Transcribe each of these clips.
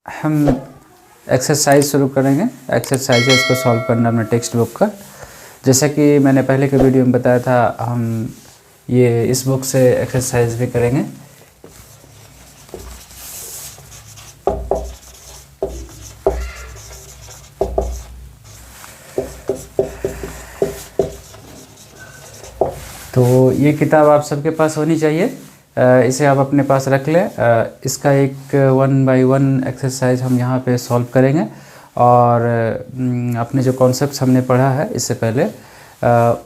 हम एक्सरसाइज शुरू करेंगे। एक्सरसाइजेस को सॉल्व करना अपने टेक्स्ट बुक का। जैसा कि मैंने पहले के वीडियो में बताया था, हम ये इस बुक से एक्सरसाइज भी करेंगे। तो ये किताब आप सबके पास होनी चाहिए, इसे आप अपने पास रख लें। इसका एक 1 बाय 1 एक्सरसाइज हम यहाँ पे सॉल्व करेंगे और अपने जो कॉन्सेप्ट्स हमने पढ़ा है इससे पहले,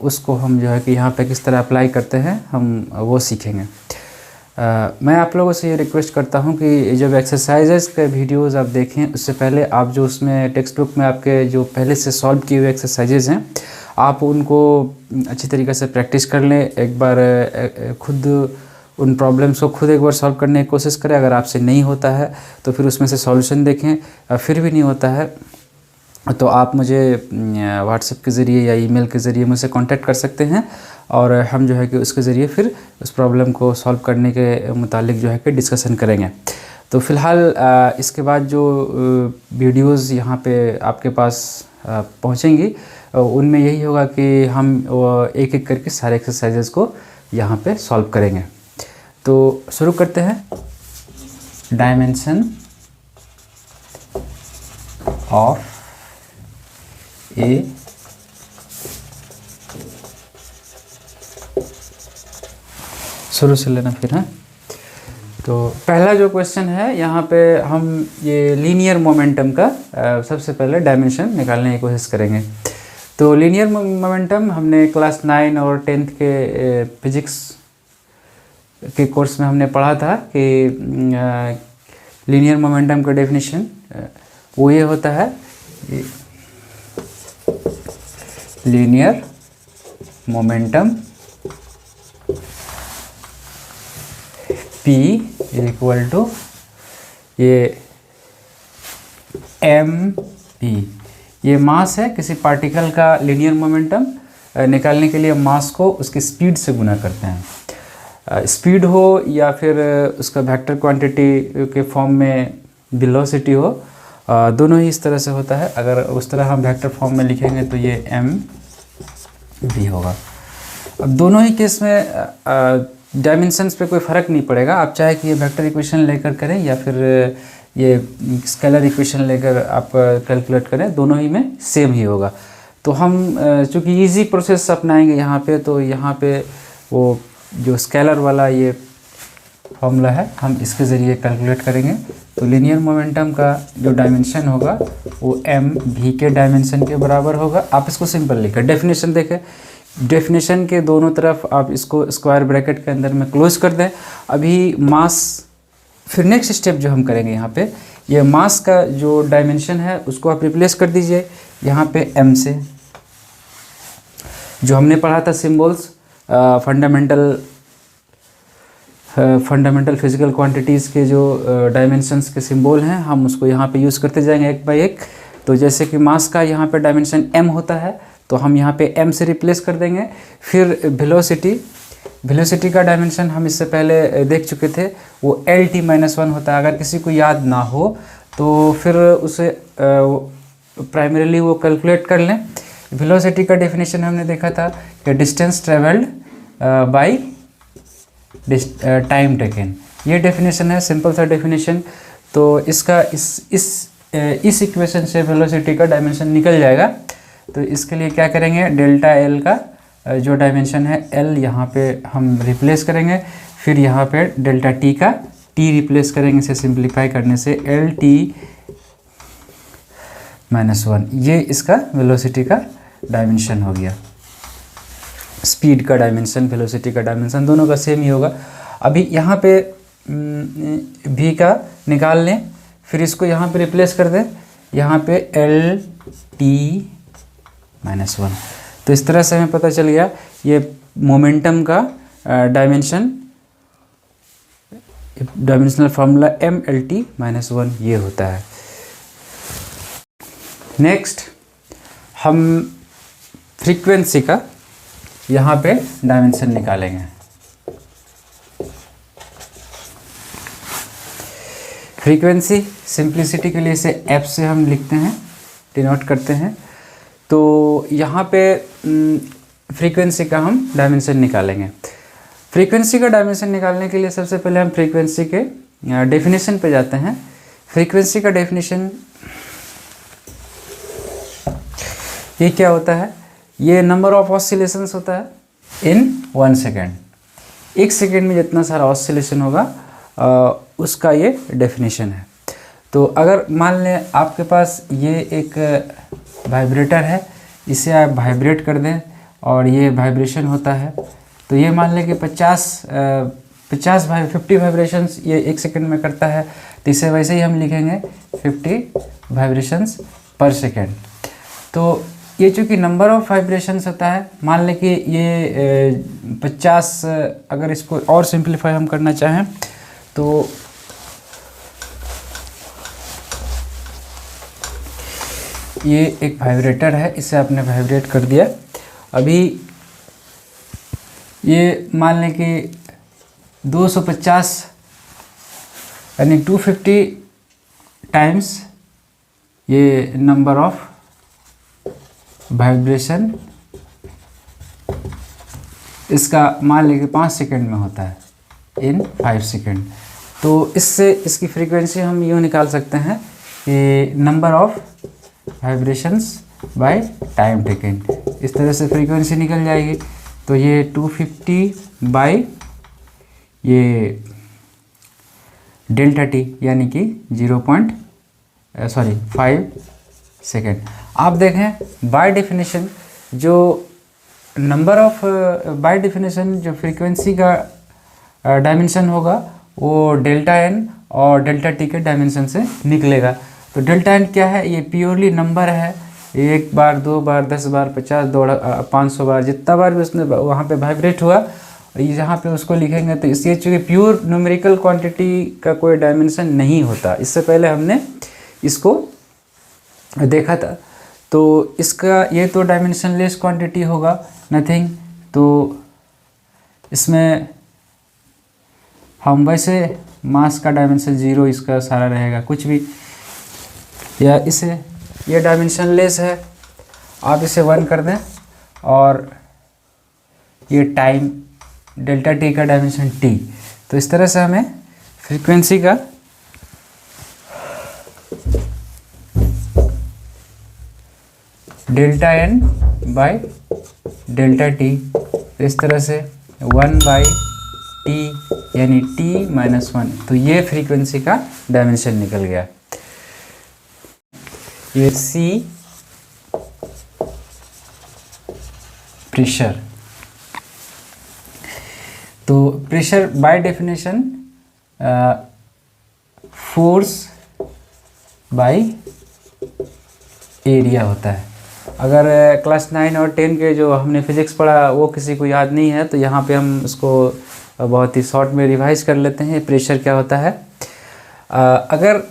उसको हम जो है कि यहाँ पे किस तरह अप्लाई करते हैं हम वो सीखेंगे। मैं आप लोगों से ये रिक्वेस्ट करता हूँ कि जब एक्सरसाइजेस के वीडियोस आप देखें उससे पहले आप जो उसमें टेक्स्ट बुक में आपके जो पहले से सॉल्व किए हुए एक्सरसाइजेज हैं आप उनको अच्छी तरीके से प्रैक्टिस कर लें। एक बार खुद उन प्रॉब्लम्स को खुद एक बार सॉल्व करने की कोशिश करें। अगर आपसे नहीं होता है तो फिर उसमें से सॉल्यूशन देखें। फिर भी नहीं होता है तो आप मुझे व्हाट्सएप के ज़रिए या ईमेल के ज़रिए मुझसे कांटेक्ट कर सकते हैं और हम जो है कि उसके ज़रिए फिर उस प्रॉब्लम को सॉल्व करने के मुतालिक जो है कि डिस्कशन करेंगे। तो फ़िलहाल इसके बाद जो वीडियोज़ यहाँ पे आपके पास पहुँचेंगी उनमें यही होगा कि हम एक एक करके सारे एक्सरसाइजेस को यहाँ पे सॉल्व करेंगे। तो शुरू करते हैं। डायमेंशन ऑफ ए शुरू से लेना फिर है। तो पहला जो क्वेश्चन है यहाँ पे हम ये लीनियर मोमेंटम का सबसे पहले डायमेंशन निकालने की कोशिश करेंगे। तो लीनियर मोमेंटम हमने क्लास 9 और 10th के फिजिक्स के कोर्स में हमने पढ़ा था कि लीनियर मोमेंटम का डेफिनेशन वो ये होता है, linear momentum P equal to ये mp। ये मास है किसी पार्टिकल का। लीनियर मोमेंटम निकालने के लिए मास को उसकी स्पीड से गुना करते हैं। स्पीड हो या फिर उसका वेक्टर क्वांटिटी के फॉर्म में वेलोसिटी हो, दोनों ही इस तरह से होता है। अगर उस तरह हम वेक्टर फॉर्म में लिखेंगे तो ये mv होगा। अब दोनों ही केस में डायमेंशंस पे कोई फ़र्क नहीं पड़ेगा। आप चाहे कि ये वेक्टर इक्वेशन लेकर करें या फिर ये स्केलर इक्वेशन लेकर आप कैलकुलेट करें, दोनों ही में सेम ही होगा। तो हम चूँकि इजी प्रोसेस अपनाएंगे यहाँ पे, तो यहाँ पे वो जो स्केलर वाला ये फॉर्मूला है हम इसके ज़रिए कैलकुलेट करेंगे। तो लीनियर मोमेंटम का जो डायमेंशन होगा वो mv के डायमेंशन के बराबर होगा। आप इसको सिंपल लिखें। डेफिनेशन देखें, डेफिनेशन के दोनों तरफ आप इसको स्क्वायर ब्रैकेट के अंदर में क्लोज कर दें। अभी मास, फिर नेक्स्ट स्टेप जो हम करेंगे यहाँ पे, ये मास का जो डायमेंशन है उसको आप रिप्लेस कर दीजिए यहाँ पे m से। जो हमने पढ़ा था सिम्बल्स, फंडामेंटल फिजिकल क्वांटिटीज़ के जो डायमेंशंस के सिंबल हैं हम उसको यहाँ पे यूज़ करते जाएंगे एक बाय एक। तो जैसे कि मास का यहाँ पे डायमेंशन m होता है तो हम यहाँ पे m से रिप्लेस कर देंगे। फिर वेलोसिटी का डायमेंशन हम इससे पहले देख चुके थे, वो LT-1 होता है। अगर किसी को याद ना हो तो फिर उसे प्राइमरीली वो कैलकुलेट कर लें। वेलोसिटी का डेफिनेशन हमने देखा था कि distance travelled by time taken. ये डेफिनेशन है, सिंपल सा डेफिनेशन। तो इसका इस इक्वेशन से वेलोसिटी का डायमेंशन निकल जाएगा। तो इसके लिए क्या करेंगे, डेल्टा एल का जो डायमेंशन है एल यहाँ पे हम रिप्लेस करेंगे। फिर यहाँ पे डेल्टा टी का टी रिप्लेस करेंगे। इसे सिंप्लीफाई करने से LT-1 ये इसका वेलोसिटी का डायमेंशन हो गया। स्पीड का डायमेंशन, वेलोसिटी का डायमेंशन दोनों का सेम ही होगा। अभी यहाँ पे v का निकाल लें, फिर इसको यहाँ पे रिप्लेस कर दें, यहाँ पे LT-1। तो इस तरह से हमें पता चल गया ये मोमेंटम का डायमेंशनल फार्मूला mLT-1 ये होता है। नेक्स्ट हम फ्रीक्वेंसी का यहाँ पे डायमेंशन निकालेंगे। फ्रीक्वेंसी सिंप्लिसिटी के लिए इसे एफ से हम लिखते हैं, डिनोट करते हैं। तो यहाँ पे फ्रीक्वेंसी का हम डायमेंशन निकालेंगे। फ्रीक्वेंसी का डायमेंशन निकालने के लिए सबसे पहले हम फ्रीक्वेंसी के डेफिनेशन पे जाते हैं। फ्रीक्वेंसी का डेफिनेशन ये क्या होता है, ये नंबर ऑफ ऑसिलेशंस होता है इन 1 सेकेंड। 1 सेकेंड में जितना सारा ऑसिलेशन होगा उसका ये डेफिनेशन है। तो अगर मान लें आपके पास ये एक वाइब्रेटर है, इसे आप वाइब्रेट कर दें और ये वाइब्रेशन होता है, तो ये मान लें कि 50 वाइब्रेशंस ये 1 सेकेंड में करता है, तो इसे वैसे ही हम लिखेंगे 50 वाइब्रेशंस पर सेकेंड। तो ये चूँकि नंबर ऑफ वाइब्रेशंस होता है, मान लें कि ये 50, अगर इसको और सिंप्लीफाई हम करना चाहें तो ये एक वाइब्रेटर है, इसे आपने वाइब्रेट कर दिया। अभी ये मान लें कि 250 यानी 250 टाइम्स ये नंबर ऑफ वाइब्रेशन इसका मान लें कि 5 सेकेंड में होता है इन 5 सेकेंड। तो इससे इसकी फ्रीक्वेंसी हम यूँ निकाल सकते हैं कि number of vibrations by time taken. इस तरह से फ्रीक्वेंसी निकल जाएगी। तो ये 250 बाई ये डेल्टा टी यानी कि 5 सेकेंड। आप देखें बाय डेफिनेशन जो नंबर ऑफ बाय डेफिनेशन जो फ्रीक्वेंसी का डायमेंशन होगा वो डेल्टा एन और डेल्टा टी के डायमेंशन से निकलेगा। तो डेल्टा एन क्या है, ये प्योरली नंबर है। 1 बार 2 बार 10 बार 50 500 बार जितना बार भी उसने वहाँ पे वाइब्रेट हुआ, यहाँ पे उसको लिखेंगे। तो इसलिए चूँकि प्योर न्यूमेरिकल क्वांटिटी का कोई डायमेंशन नहीं होता, इससे पहले हमने इसको देखा था। तो इसका ये तो डायमेंशनलेस क्वांटिटी होगा, नथिंग। तो इसमें हम वैसे मास का डायमेंशन 0 इसका सारा रहेगा, कुछ भी, या इसे ये डायमेंशनलेस है, आप इसे 1 कर दें। और ये टाइम डेल्टा टी का डायमेंशन t। तो इस तरह से हमें फ्रीक्वेंसी का delta N by delta T, तो इस तरह से 1 बाई टी यानी t-1। तो ये फ्रीक्वेंसी का डायमेंशन निकल गया। ये C प्रेशर। तो pressure by definition force by area होता है। अगर क्लास 9 और 10 के जो हमने फिजिक्स पढ़ा वो किसी को याद नहीं है तो यहाँ पे हम उसको बहुत ही शॉर्ट में रिवाइज कर लेते हैं। प्रेशर क्या होता है, अगर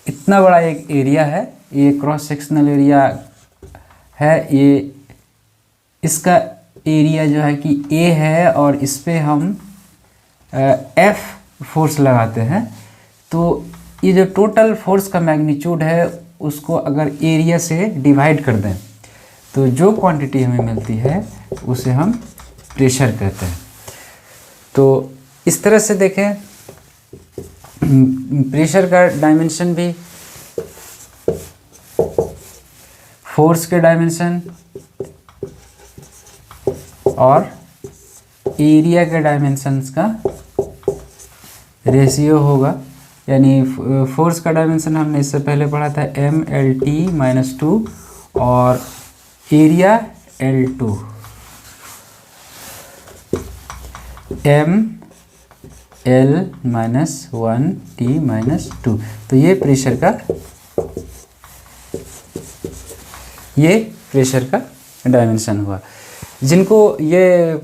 इतना बड़ा एक एरिया है, ये क्रॉस सेक्शनल एरिया है, ये इसका एरिया जो है कि A है और इस पे हम F फोर्स लगाते हैं, तो ये जो टोटल फोर्स का मैग्नीट्यूड है उसको अगर एरिया से डिवाइड कर दें तो जो क्वांटिटी हमें मिलती है उसे हम प्रेशर कहते हैं। तो इस तरह से देखें, प्रेशर का डायमेंशन भी फोर्स के डायमेंशन और एरिया के डायमेंशंस का रेशियो होगा। यानी फोर्स का डायमेंशन हमने इससे पहले पढ़ा था MLT-2 और एरिया L2 ML-1T-2। तो ये प्रेशर का डायमेंशन हुआ। जिनको ये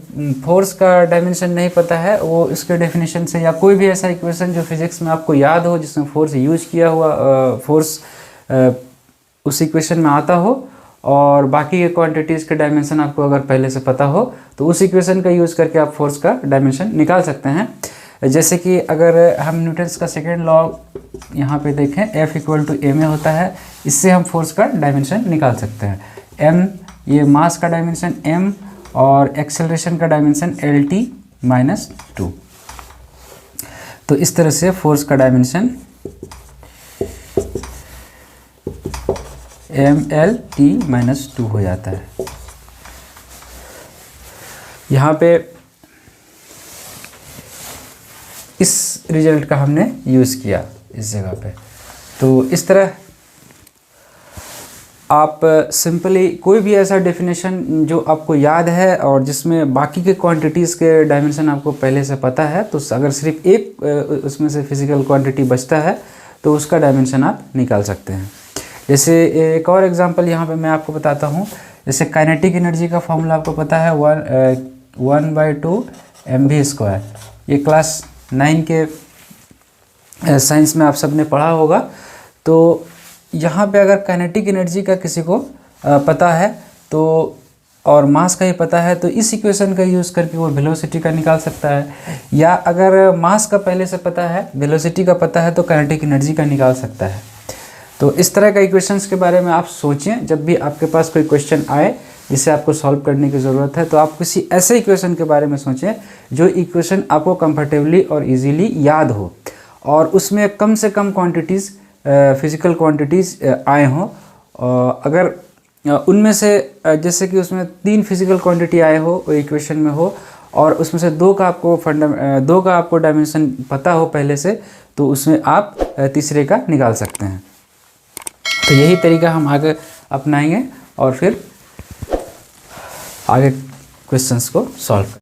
फोर्स का डायमेंशन नहीं पता है वो इसके डेफिनेशन से या कोई भी ऐसा इक्वेशन जो फिजिक्स में आपको याद हो जिसमें फोर्स यूज किया हुआ फोर्स उस इक्वेशन में आता हो और बाकी के क्वांटिटीज़ के डायमेंशन आपको अगर पहले से पता हो तो उस इक्वेशन का यूज़ करके आप फोर्स का डायमेंशन निकाल सकते हैं। जैसे कि अगर हम न्यूटन्स का सेकेंड लॉ यहाँ पे देखें, F इक्वल टू ma होता है, इससे हम फोर्स का डायमेंशन निकाल सकते हैं। m ये मास का डायमेंशन m और एक्सेलरेशन का डायमेंशन lt माइनस 2। तो इस तरह से फोर्स का डायमेंशन mlt माइनस 2 हो जाता है। यहाँ पे इस रिजल्ट का हमने यूज़ किया इस जगह पे। तो इस तरह आप सिंपली कोई भी ऐसा डेफिनेशन जो आपको याद है और जिसमें बाकी के क्वांटिटीज़ के डायमेंशन आपको पहले से पता है, तो अगर सिर्फ एक उसमें से फिजिकल क्वांटिटी बचता है तो उसका डायमेंशन आप निकाल सकते हैं। जैसे एक और एग्जांपल यहाँ पे मैं आपको बताता हूँ। जैसे काइनेटिक एनर्जी का फॉर्मूला आपको पता है 1/2 mv²। ये क्लास 9 के साइंस में आप सब ने पढ़ा होगा। तो यहाँ पे अगर काइनेटिक एनर्जी का किसी को पता है तो और मास का ही पता है, तो इस इक्वेशन का यूज़ करके वो वेलोसिटी का निकाल सकता है। या अगर मास का पहले से पता है, वेलोसिटी का पता है, तो काइनेटिक एनर्जी का निकाल सकता है। तो इस तरह का इक्वेशंस के बारे में आप सोचें। जब भी आपके पास कोई क्वेश्चन आए जिसे आपको सॉल्व करने की ज़रूरत है, तो आप किसी ऐसे इक्वेशन के बारे में सोचें जो इक्वेशन आपको कंफर्टेबली और इजीली याद हो और उसमें कम से कम क्वांटिटीज़ फिज़िकल क्वांटिटीज़ आए हों। अगर उनमें से जैसे कि उसमें 3 फिज़िकल क्वांटिटी आए हो इक्वेशन में हो और उसमें से 2 का आपको डायमेंशन पता हो पहले से, तो उसमें आप तीसरे का निकाल सकते हैं। तो यही तरीका हम आगे अपनाएंगे और फिर आगे क्वेश्चंस को सॉल्व करेंगे।